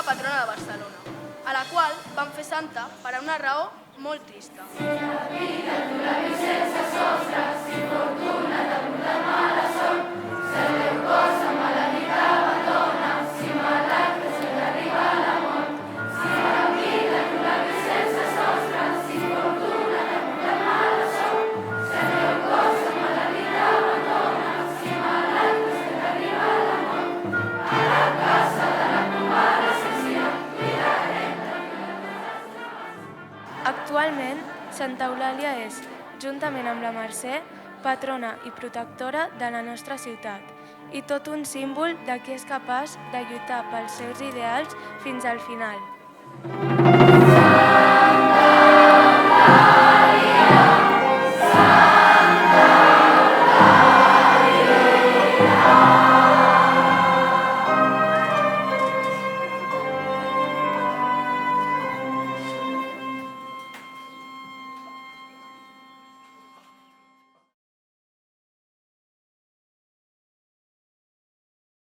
la patrona de Barcelona, a la qual van fer santa per a una raó molt trista. Actualment, Santa Eulàlia és, juntament amb la Mercè, patrona i protectora de la nostra ciutat i tot un símbol de qui és capaç de lluitar pels seus ideals fins al final.